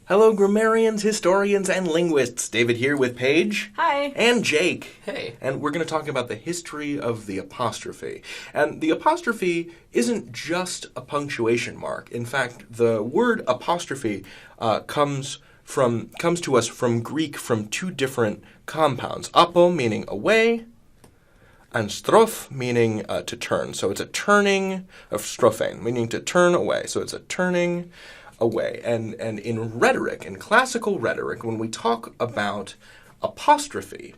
Hello, grammarians, historians, and linguists. David here with Paige. Hi. And Jake. Hey. And we're going to talk about the history of the apostrophe. And the apostrophe isn't just a punctuation mark. In fact, the word apostrophe comes to us from Greek from two different compounds. Apo, meaning away, and stroph, meaning to turn. So it's a turning of strophein, meaning to turn away. So it's a turning away. And in rhetoric, in classical rhetoric, when we talk about apostrophe,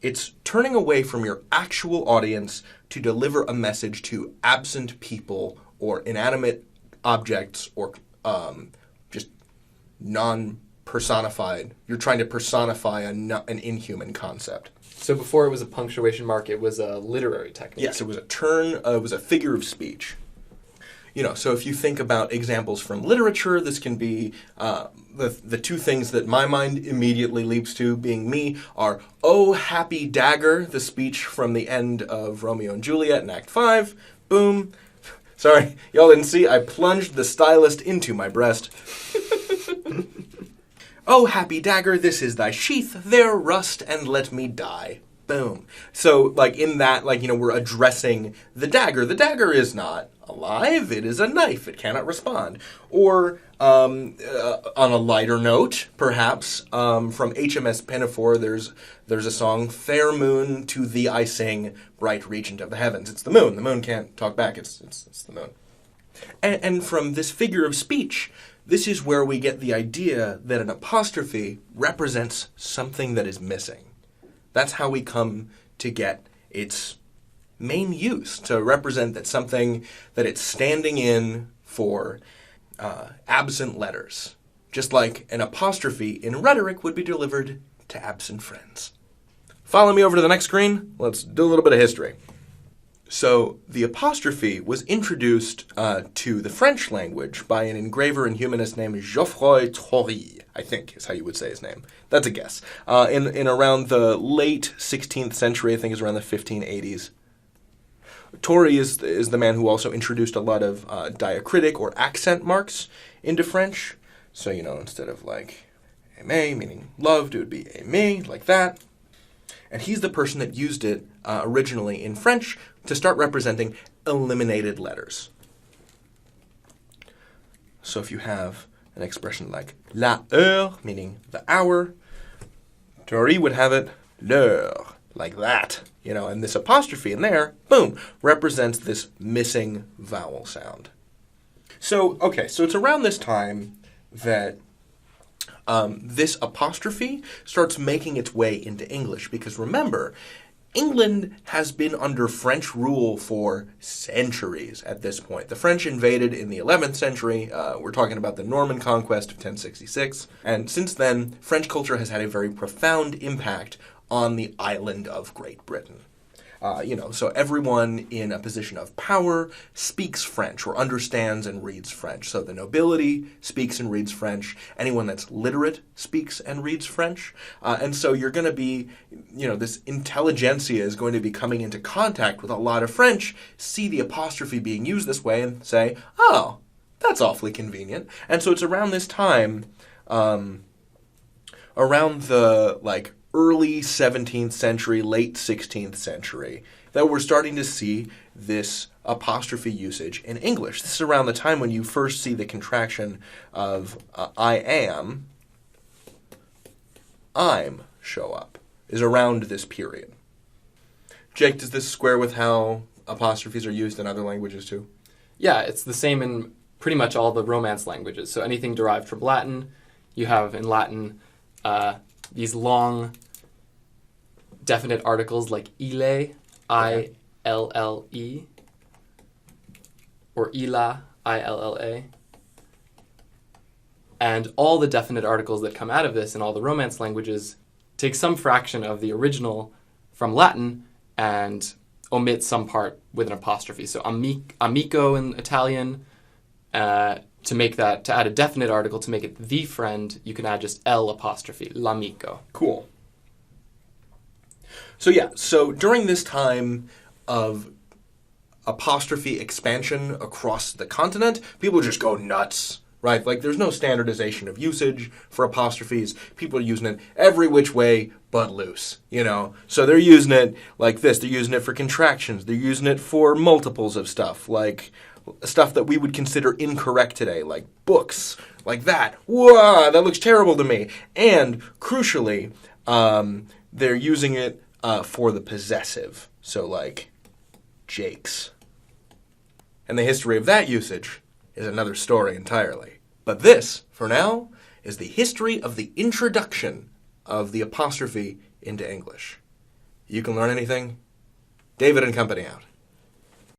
it's turning away from your actual audience to deliver a message to absent people or inanimate objects or just non-personified. You're trying to personify an inhuman concept. So before it was a punctuation mark, it was a literary technique. Yes, it was a turn, it was a figure of speech. You know, so if you think about examples from literature, this can be the two things that my mind immediately leaps to, being me, are "Oh, happy dagger," the speech from the end of Romeo and Juliet in Act 5. Boom. Sorry, y'all didn't see, I plunged the stylist into my breast. "Oh, happy dagger, this is thy sheath, there rust and let me die." Boom. So, like, in that, like, you know, we're addressing the dagger. The dagger is not alive. It is a knife. It cannot respond. Or, on a lighter note, perhaps, from HMS Pinafore, there's a song, "Fair moon, to thee I sing, bright regent of the heavens." It's the moon. The moon can't talk back. It's the moon. And from this figure of speech, this is where we get the idea that an apostrophe represents something that is missing. That's how we come to get its main use, to represent that something that it's standing in for absent letters. Just like an apostrophe in rhetoric would be delivered to absent friends. Follow me over to the next screen. Let's do a little bit of history. So the apostrophe was introduced to the French language by an engraver and humanist named Geoffroy Tory, I think is how you would say his name. That's a guess. In around the late 16th century, I think is around the 1580s. Tory is the man who also introduced a lot of diacritic or accent marks into French. So, you know, instead of like aimé, meaning loved, it would be aimé, like that. And he's the person that used it originally in French to start representing eliminated letters. So if you have an expression like la heure, meaning the hour, Tory would have it l'heure, like that. You know, and this apostrophe in there, boom, represents this missing vowel sound. So, okay, so it's around this time that this apostrophe starts making its way into English, because remember, England has been under French rule for centuries at this point. The French invaded in the 11th century. We're talking about the Norman conquest of 1066. And since then, French culture has had a very profound impact on the island of Great Britain. So everyone in a position of power speaks French or understands and reads French. So the nobility speaks and reads French. Anyone that's literate speaks and reads French. And so you're going to be, this intelligentsia is going to be coming into contact with a lot of French, see the apostrophe being used this way and say, oh, that's awfully convenient. And so it's around this time, around the, early 17th century, late 16th century, that we're starting to see this apostrophe usage in English. This is around the time when you first see the contraction of I'm show up, is around this period. Jake, does this square with how apostrophes are used in other languages too? Yeah, it's the same in pretty much all the Romance languages. So anything derived from Latin, you have in Latin these long definite articles like ile, I-L-L-E, or illa, I-L-L-A. And all the definite articles that come out of this in all the Romance languages take some fraction of the original from Latin and omit some part with an apostrophe. So amico in Italian, to add a definite article to make it the friend, you can add just L apostrophe, l'amico. Cool. So during this time of apostrophe expansion across the continent, people just go nuts right? Like, there's no standardization of usage for apostrophes. People are using it every which way but loose, you know? So they're using it like this. They're using it for contractions. They're using it for multiples of stuff, like stuff that we would consider incorrect today, like books, like that. Whoa, that looks terrible to me. And, crucially, they're using it for the possessive. So, like, Jake's. And the history of that usage is another story entirely. But this, for now, is the history of the introduction of the apostrophe into English. You can learn anything? David and Company out.